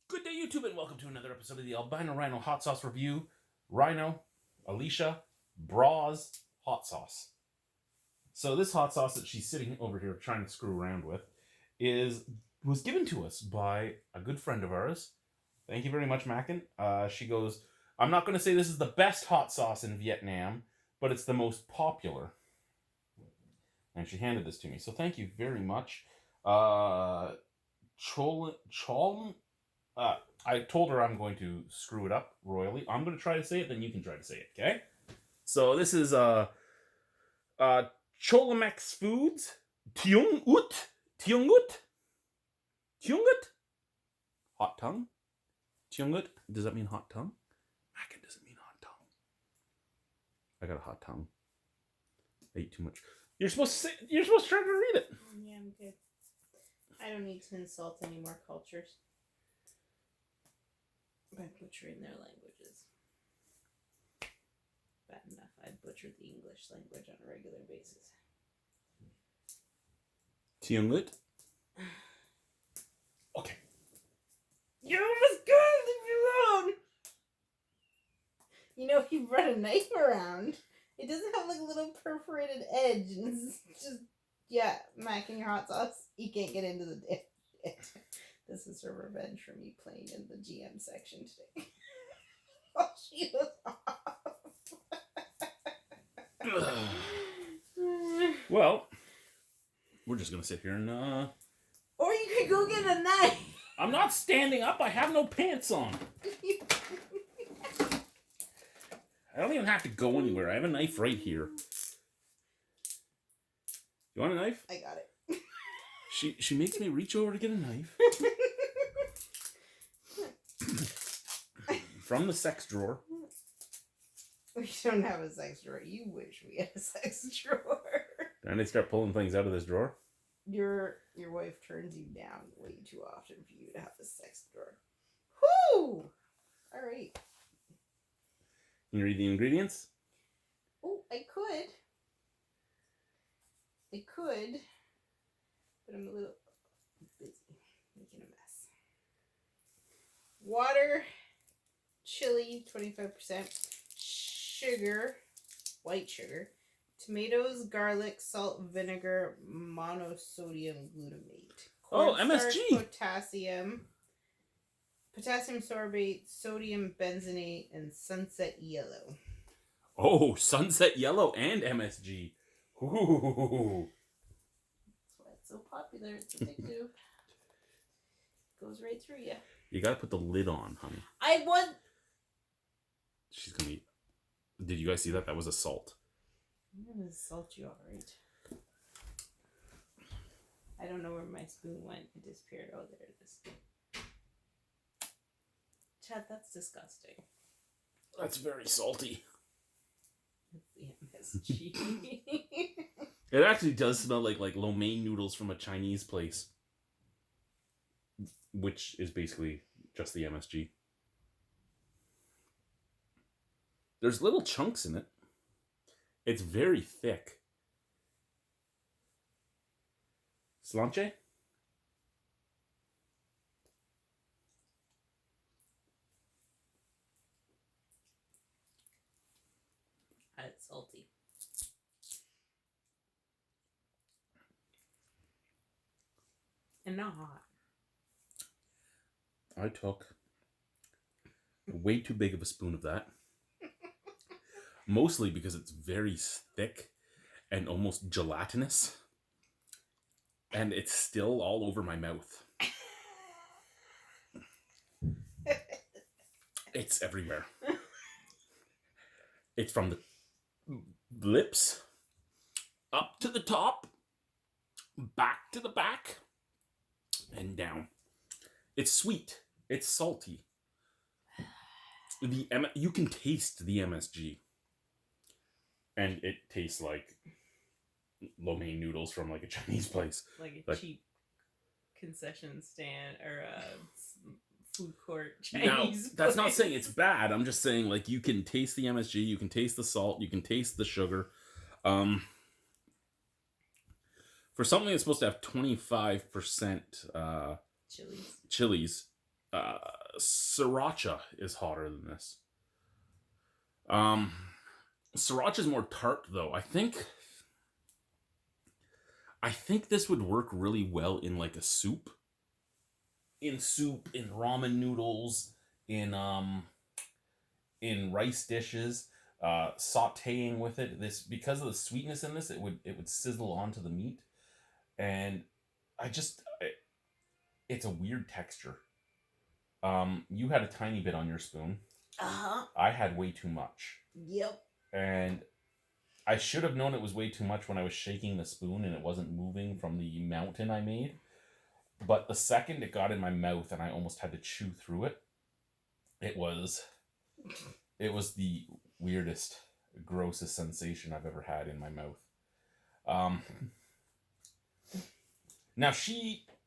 Good day, YouTube, and welcome to another episode of the Albino Rhino Hot Sauce Review. Rhino, Alicia, Bras, hot sauce. So this hot sauce that she's sitting over here trying to screw around with was given to us by a good friend of ours. Thank you very much, Mackin. She goes, I'm not going to say this is the best hot sauce in Vietnam, but it's the most popular. And she handed this to me, so thank you very much. I told her I'm going to screw it up royally. I'm going to try to say it, then you can try to say it, okay? So this is Cholamex Foods Tuong hot tongue. Tuong, does that mean hot tongue? Mackin, does it mean hot tongue? I got a hot tongue. I ate too much. You're supposed to try to read it. Yeah, I'm good. I don't need to insult any more cultures by butchering their languages. Bad enough, I butcher the English language on a regular basis. Tuong. Okay. You're almost good, leave me alone! You know, if you brought a knife around, it doesn't have like a little perforated edge, and it's just, Mac in your hot sauce, you can't get into the dish. This is her revenge for me playing in the GM section today. While she was off. Well, we're just going to sit here and, Or you could go get a knife. I'm not standing up. I have no pants on. I don't even have to go anywhere. I have a knife right here. You want a knife? I got it. She makes me reach over to get a knife. From the sex drawer. We don't have a sex drawer. You wish we had a sex drawer. And they start pulling things out of this drawer. Your wife turns you down way too often for you to have a sex drawer. Whoo! Alright. Can you read the ingredients? Oh, I could. But I'm a little busy making a mess. Water, chili, 25%, sugar, white sugar, tomatoes, garlic, salt, vinegar, monosodium glutamate. MSG. Potassium sorbate, sodium benzenate, and sunset yellow. Oh, sunset yellow and MSG. Ooh. That's why it's so popular. It's addictive. Goes right through you. You gotta put the lid on, honey. She's gonna eat. Did you guys see that? That was a salt. I'm gonna salt you alright. I don't know where my spoon went. It disappeared. Oh, there it is. Chad, that's disgusting. That's very salty. It's the MSG. It actually does smell like lo mein noodles from a Chinese place. Which is basically just the MSG. There's little chunks in it. It's very thick. Slanche? It's salty. And not hot. I took way too big of a spoon of that. Mostly because it's very thick and almost gelatinous. And it's still all over my mouth. It's everywhere. It's from the lips up to the top, back to the back, and down. It's sweet. It's salty. You can taste the MSG. And it tastes like lo mein noodles from like a Chinese place. Like a cheap concession stand or a food court Chinese now, that's place. not saying it's bad. I'm just saying like you can taste the MSG, you can taste the salt, you can taste the sugar. For something that's supposed to have 25% chilies, Sriracha is hotter than this. Sriracha is more tart though. I think this would work really well in like a soup. In soup, in ramen noodles, in rice dishes, sautéing with it. This, because of the sweetness in this, it would sizzle onto the meat, and it's a weird texture. You had a tiny bit on your spoon. I had way too much. Yep. And I should have known it was way too much when I was shaking the spoon and it wasn't moving from the mountain I made. But the second it got in my mouth and I almost had to chew through it, it was the weirdest, grossest sensation I've ever had in my mouth. Now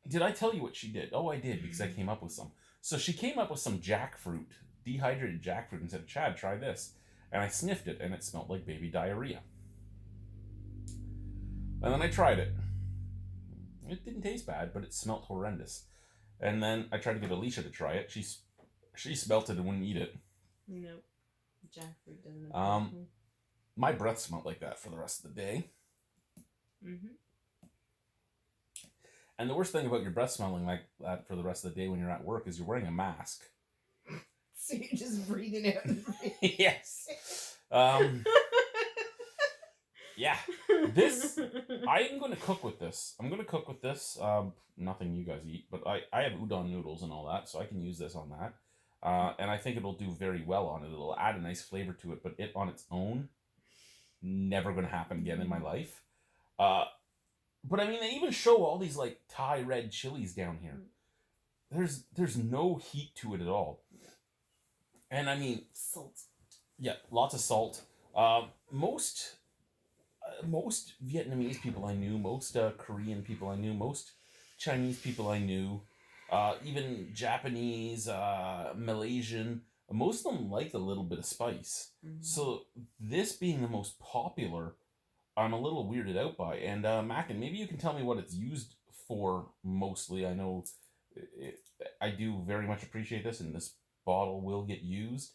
did I tell you what she did? Oh, I did, because I came up with some. So she came up with some jackfruit, dehydrated jackfruit, and said, Chad, try this. And I sniffed it, and it smelled like baby diarrhea. And then I tried it. It didn't taste bad, but it smelled horrendous. And then I tried to get Alicia to try it. She smelt it and wouldn't eat it. Nope. Jackfruit doesn't. My breath smelled like that for the rest of the day. Mm-hmm. And the worst thing about your breath smelling like that for the rest of the day when you're at work is you're wearing a mask. So you're just breathing out. Yes. Yeah. I'm going to cook with this. Nothing you guys eat, but I have udon noodles and all that, so I can use this on that. And I think it'll do very well on it. It'll add a nice flavor to it, but it on its own, never going to happen again in my life. But I mean, they even show all these like Thai red chilies down here. There's no heat to it at all. And I mean, salt. Yeah, lots of salt. Most Vietnamese people I knew, most Korean people I knew, most Chinese people I knew, even Japanese, Malaysian, most of them liked a little bit of spice. Mm-hmm. So this being the most popular, I'm a little weirded out by. And Mackin, maybe you can tell me what it's used for mostly. I know I do very much appreciate this, and this bottle will get used.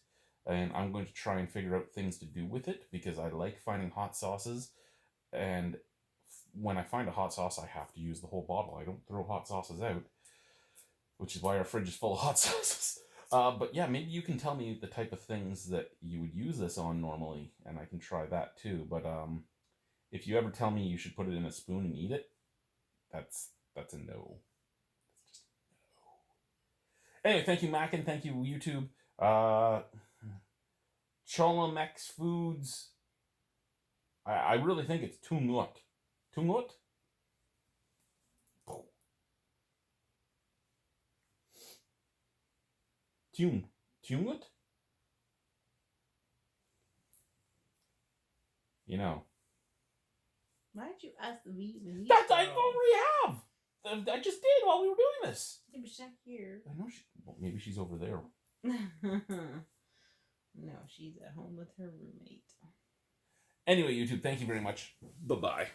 And I'm going to try and figure out things to do with it, because I like finding hot sauces. And when I find a hot sauce, I have to use the whole bottle. I don't throw hot sauces out, which is why our fridge is full of hot sauces. But yeah, maybe you can tell me the type of things that you would use this on normally, and I can try that too. But if you ever tell me you should put it in a spoon and eat it, that's a no. That's just no. Anyway, thank you, Mackin. Thank you, YouTube. Cholomex Foods. I really think it's Tuong. Tuong? Tuong? You know. Why did you ask me? That I already have. I just did while we were doing this. Yeah, but she's not here. I know maybe she's over there. No, she's at home with her roommate. Anyway, YouTube, thank you very much. Bye-bye.